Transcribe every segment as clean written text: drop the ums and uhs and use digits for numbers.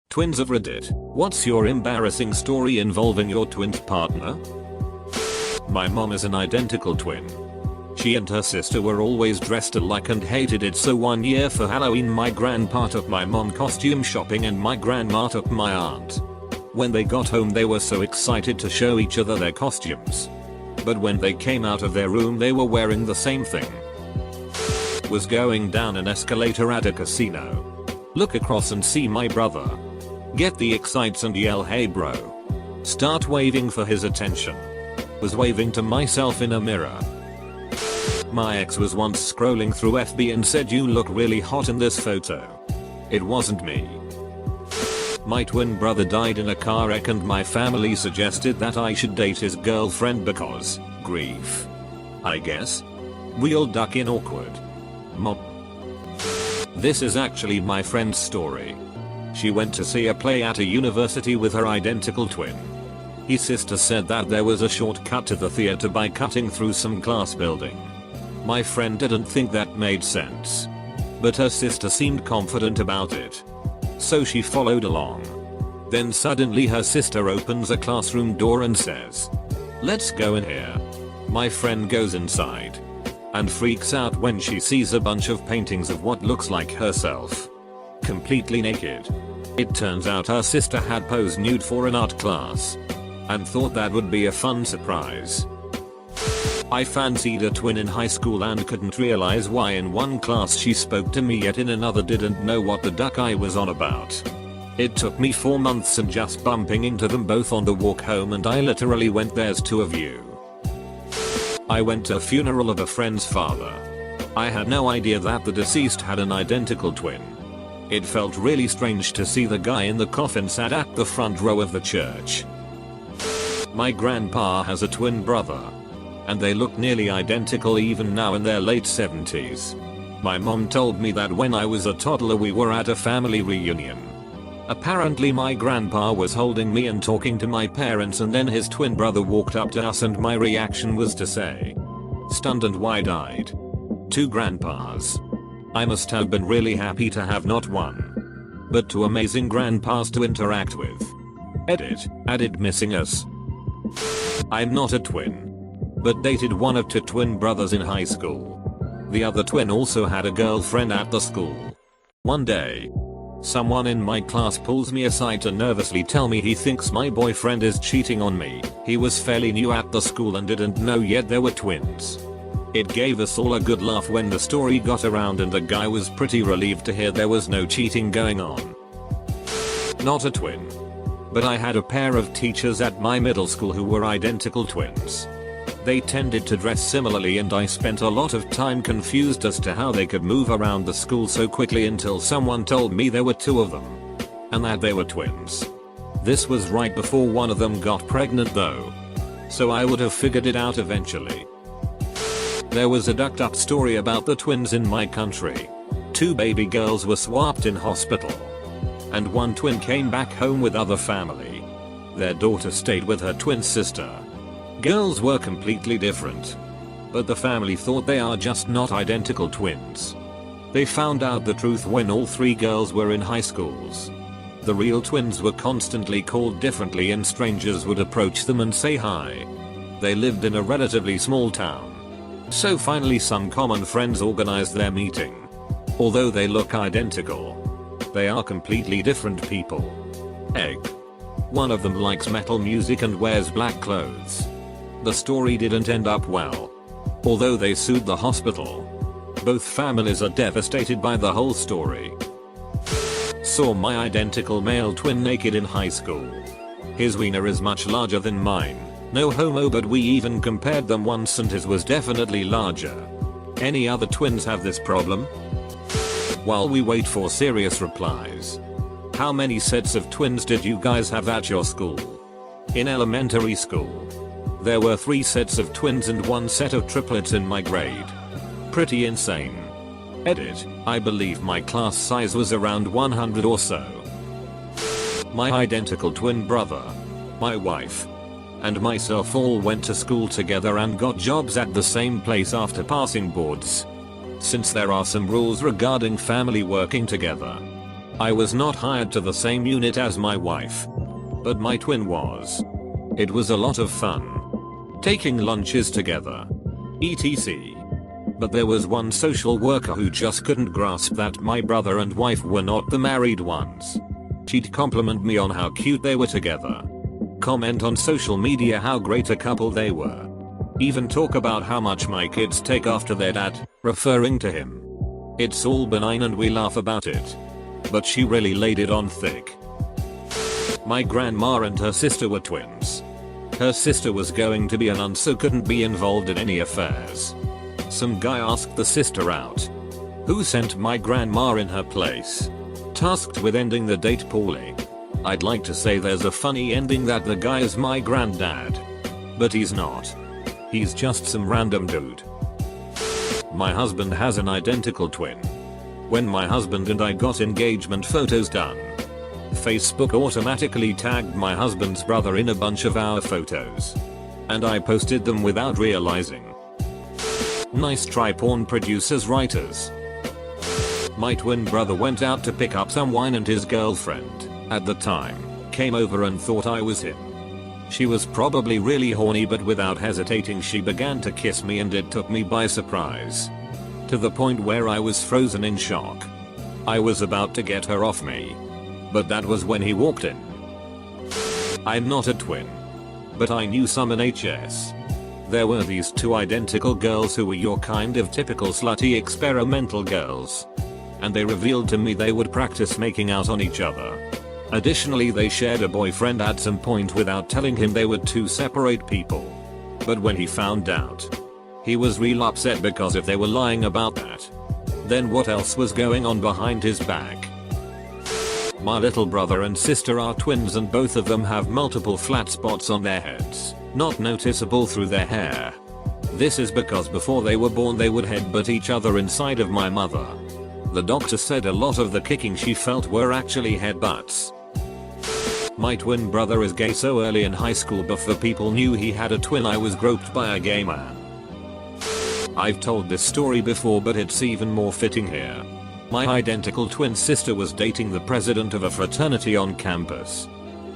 Twins of Reddit, what's your embarrassing story involving your twin partner? My mom is an identical twin. She and her sister were always dressed alike and hated it, so one year for Halloween my grandpa took my mom costume shopping and my grandma took my aunt. When they got home they were so excited to show each other their costumes. But when they came out of their room they were wearing the same thing. Was going down an escalator at a casino. Look across and see my brother. Get the excites and yell, "Hey bro." Start waving for his attention. Was waving to myself in a mirror. My ex was once scrolling through FB and said, "You look really hot in this photo." It wasn't me. My twin brother died in a car wreck and my family suggested that I should date his girlfriend because grief, I guess. Real duck in awkward. Mom. This is actually my friend's story. She went to see a play at a university with her identical twin. His sister said that there was a shortcut to the theater by cutting through some glass building. My friend didn't think that made sense. But her sister seemed confident about it. So she followed along. Then suddenly her sister opens a classroom door and says, "Let's go in here." My friend goes inside. And freaks out when she sees a bunch of paintings of what looks like herself. Completely naked. It turns out her sister had posed nude for an art class. And thought that would be a fun surprise. I fancied a twin in high school and couldn't realize why in one class she spoke to me yet in another didn't know what the duck I was on about. It took me 4 months and just bumping into them both on the walk home and I literally went, "There's two of you." I went to a funeral of a friend's father. I had no idea that the deceased had an identical twin. It felt really strange to see the guy in the coffin sat at the front row of the church. My grandpa has a twin brother. And they look nearly identical even now in their late 70s. My mom told me that when I was a toddler we were at a family reunion. Apparently my grandpa was holding me and talking to my parents and then his twin brother walked up to us and my reaction was to say, stunned and wide-eyed, "Two grandpas." I must have been really happy to have not one, but two amazing grandpas to interact with. Edit, added missing us. I'm not a twin, but dated one of two twin brothers in high school. The other twin also had a girlfriend at the school. One day, someone in my class pulls me aside to nervously tell me he thinks my boyfriend is cheating on me. He was fairly new at the school and didn't know yet there were twins. It gave us all a good laugh when the story got around and the guy was pretty relieved to hear there was no cheating going on. Not a twin. But I had a pair of teachers at my middle school who were identical twins. They tended to dress similarly and I spent a lot of time confused as to how they could move around the school so quickly until someone told me there were two of them. And that they were twins. This was right before one of them got pregnant though. So I would have figured it out eventually. There was a ducked up story about the twins in my country. Two baby girls were swapped in hospital. And one twin came back home with other family. Their daughter stayed with her twin sister. Girls were completely different. But the family thought they are just not identical twins. They found out the truth when all three girls were in high schools. The real twins were constantly called differently and strangers would approach them and say hi. They lived in a relatively small town. So finally some common friends organized their meeting. Although they look identical, they are completely different people. Egg. One of them likes metal music and wears black clothes. The story didn't end up well. Although they sued the hospital. Both families are devastated by the whole story. Saw my identical male twin naked in high school. His wiener is much larger than mine. No homo, but we even compared them once and his was definitely larger. Any other twins have this problem? While we wait for serious replies. How many sets of twins did you guys have at your school? In elementary school, there were 3 sets of twins and 1 set of triplets in my grade. Pretty insane. Edit, I believe my class size was around 100 or so. My identical twin brother, my wife, and myself all went to school together and got jobs at the same place after passing boards. Since there are some rules regarding family working together. I was not hired to the same unit as my wife, but my twin was. It was a lot of fun. Taking lunches together. etc. But there was one social worker who just couldn't grasp that my brother and wife were not the married ones. She'd compliment me on how cute they were together. Comment on social media how great a couple they were. Even talk about how much my kids take after their dad, referring to him. It's all benign and we laugh about it. But she really laid it on thick. My grandma and her sister were twins. Her sister was going to be a nun so couldn't be involved in any affairs. Some guy asked the sister out, who sent my grandma in her place. Tasked with ending the date poorly. I'd like to say there's a funny ending that the guy is my granddad. But he's not. He's just some random dude. My husband has an identical twin. When my husband and I got engagement photos done, Facebook automatically tagged my husband's brother in a bunch of our photos. And I posted them without realizing. Nice try, porn producers writers. My twin brother went out to pick up some wine and his girlfriend, at the time, came over and thought I was him. She was probably really horny, but without hesitating she began to kiss me and it took me by surprise. To the point where I was frozen in shock. I was about to get her off me. But that was when he walked in. I'm not a twin. But I knew some in HS. There were these two identical girls who were your kind of typical slutty experimental girls. And they revealed to me they would practice making out on each other. Additionally, they shared a boyfriend at some point without telling him they were two separate people. But when he found out, he was real upset because if they were lying about that, then what else was going on behind his back? My little brother and sister are twins and both of them have multiple flat spots on their heads, not noticeable through their hair. This is because before they were born they would headbutt each other inside of my mother. The doctor said a lot of the kicking she felt were actually headbutts. My twin brother is gay, so early in high school before people knew he had a twin I was groped by a gay man. I've told this story before but it's even more fitting here. My identical twin sister was dating the president of a fraternity on campus.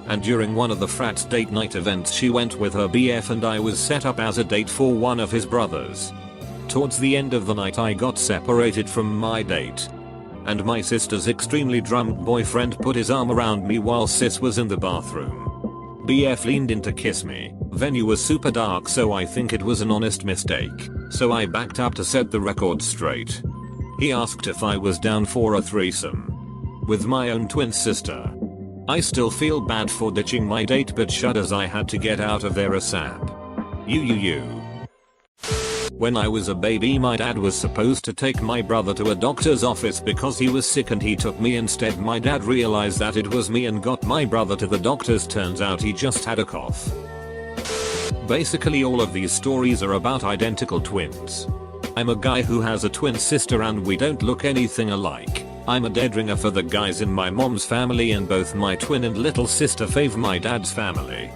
And during one of the frat's date night events she went with her BF and I was set up as a date for one of his brothers. Towards the end of the night I got separated from my date. And my sister's extremely drunk boyfriend put his arm around me while sis was in the bathroom. BF leaned in to kiss me. Venue was super dark so I think it was an honest mistake. So I backed up to set the record straight. He asked if I was down for a threesome with my own twin sister. I still feel bad for ditching my date but shudders I had to get out of there ASAP. When I was a baby my dad was supposed to take my brother to a doctor's office because he was sick and he took me instead. My dad realized that it was me and got my brother to the doctor's. Turns out he just had a cough. Basically all of these stories are about identical twins. I'm a guy who has a twin sister and we don't look anything alike. I'm a dead ringer for the guys in my mom's family and both my twin and little sister fave my dad's family.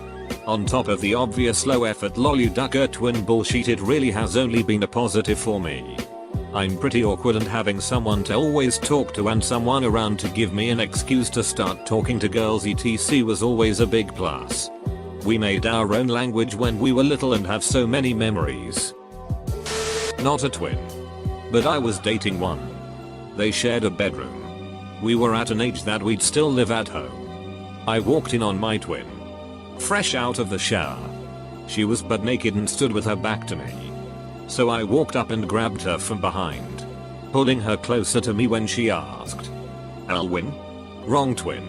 On top of the obvious low effort lollyducker twin bullshit, it really has only been a positive for me. I'm pretty awkward and having someone to always talk to and someone around to give me an excuse to start talking to girls etc was always a big plus. We made our own language when we were little and have so many memories. Not a twin. But I was dating one. They shared a bedroom. We were at an age that we'd still live at home. I walked in on my twin. Fresh out of the shower. She was butt naked and stood with her back to me. So I walked up and grabbed her from behind, pulling her closer to me when she asked, Alwyn? Wrong twin.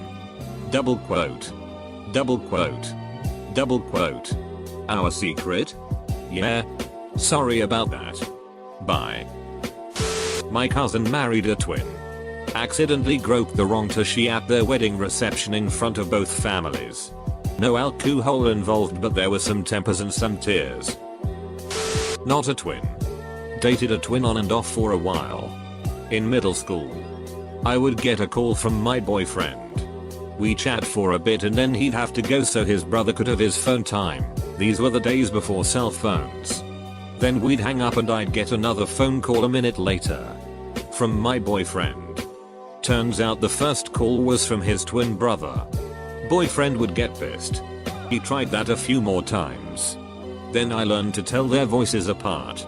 Double quote. Double quote. Double quote. Our secret? Yeah. Sorry about that. Bye. My cousin married a twin. Accidentally groped the wrong tushy at their wedding reception in front of both families. No alcohol involved but there were some tempers and some tears. Not a twin. Dated a twin on and off for a while. In middle school. I would get a call from my boyfriend. We chat for a bit and then he'd have to go so his brother could have his phone time. These were the days before cell phones. Then we'd hang up and I'd get another phone call a minute later. From my boyfriend. Turns out the first call was from his twin brother. Boyfriend would get pissed. He tried that a few more times. Then I learned to tell their voices apart.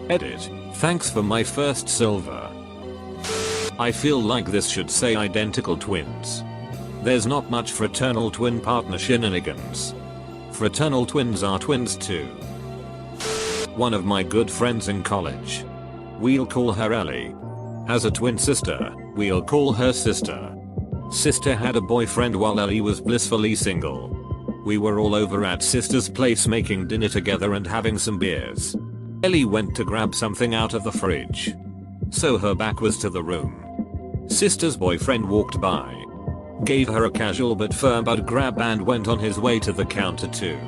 Edit. Thanks for my first silver. I feel like this should say identical twins. There's not much fraternal twin partner shenanigans. Fraternal twins are twins too. One of my good friends in college, we'll call her Ellie, has a twin sister, we'll call her sister. Sister had a boyfriend while Ellie was blissfully single. We were all over at sister's place making dinner together and having some beers. Ellie went to grab something out of the fridge, so her back was to the room. Sister's boyfriend walked by, gave her a casual but firm grab and went on his way to the counter to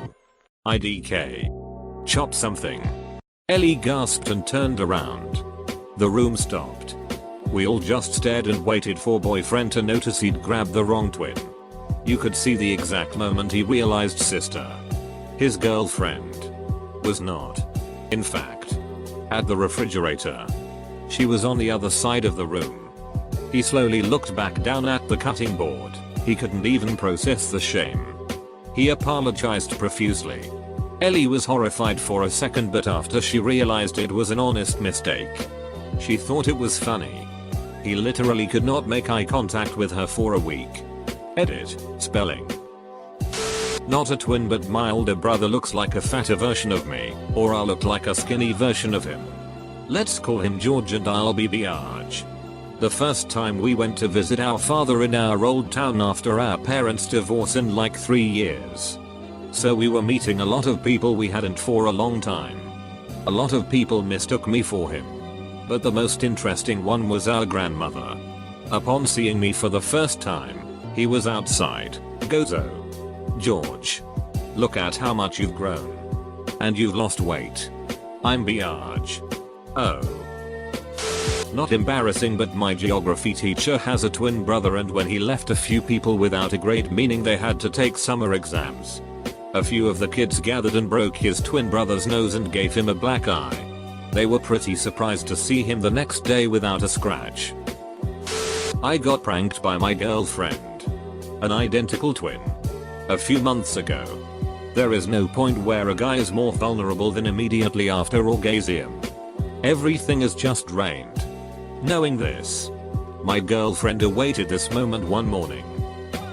IDK. Chop something. Ellie gasped and turned around. The room stopped. We all just stared and waited for boyfriend to notice he'd grabbed the wrong twin. You could see the exact moment he realized sister, his girlfriend, was not, in fact, at the refrigerator. She was on the other side of the room. He slowly looked back down at the cutting board. He couldn't even process the shame. He apologized profusely. Ellie was horrified for a second, but after she realized it was an honest mistake, she thought it was funny. He literally could not make eye contact with her for a week. Edit. Spelling. Not a twin, but my older brother looks like a fatter version of me, or I'll look like a skinny version of him. Let's call him George and I'll be Biarge. The first time we went to visit our father in our old town after our parents' divorce in like 3 years. So we were meeting a lot of people we hadn't for a long time. A lot of people mistook me for him. But the most interesting one was our grandmother. Upon seeing me for the first time, he was outside. Gozo. George. Look at how much you've grown. And you've lost weight. I'm Biarge. Oh. Not embarrassing, but my geography teacher has a twin brother, and when he left a few people without a grade, meaning they had to take summer exams, a few of the kids gathered and broke his twin brother's nose and gave him a black eye. They were pretty surprised to see him the next day without a scratch. I got pranked by my girlfriend, an identical twin, a few months ago. There is no point where a guy is more vulnerable than immediately after orgasm. Everything has just rained. Knowing this, my girlfriend awaited this moment one morning.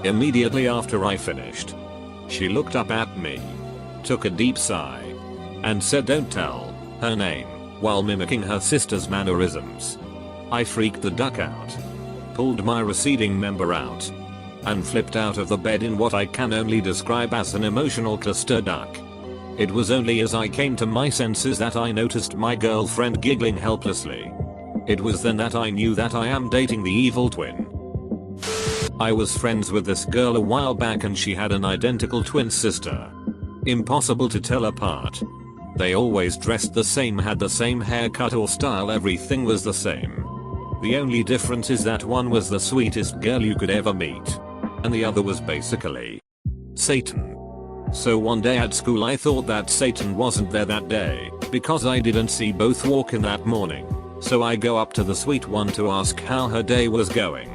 Immediately after I finished, she looked up at me, took a deep sigh, and said, "Don't tell," her name, while mimicking her sister's mannerisms. I freaked the duck out, pulled my receding member out, and flipped out of the bed in what I can only describe as an emotional cluster duck. It was only as I came to my senses that I noticed my girlfriend giggling helplessly. It was then that I knew that I am dating the evil twin. I was friends with this girl a while back and she had an identical twin sister. Impossible to tell apart. They always dressed the same, had the same haircut or style, everything was the same. The only difference is that one was the sweetest girl you could ever meet, and the other was basically Satan. So one day at school I thought that Satan wasn't there that day, because I didn't see both walk in that morning. So I go up to the sweet one to ask how her day was going.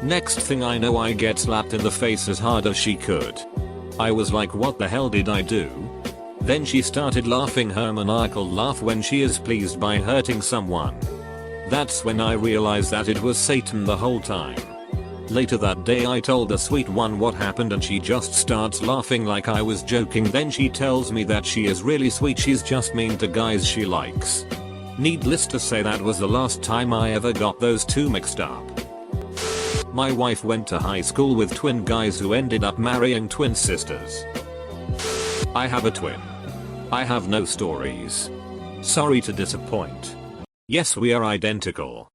Next thing I know, I get slapped in the face as hard as she could. I was like, what the hell did I do? Then she started laughing her maniacal laugh when she is pleased by hurting someone. That's when I realized that it was Satan the whole time. Later that day I told the sweet one what happened and she just starts laughing like I was joking. Then she tells me that she is really sweet, she's just mean to guys she likes. Needless to say, that was the last time I ever got those two mixed up. My wife went to high school with twin guys who ended up marrying twin sisters. I have a twin. I have no stories. Sorry to disappoint. Yes, we are identical.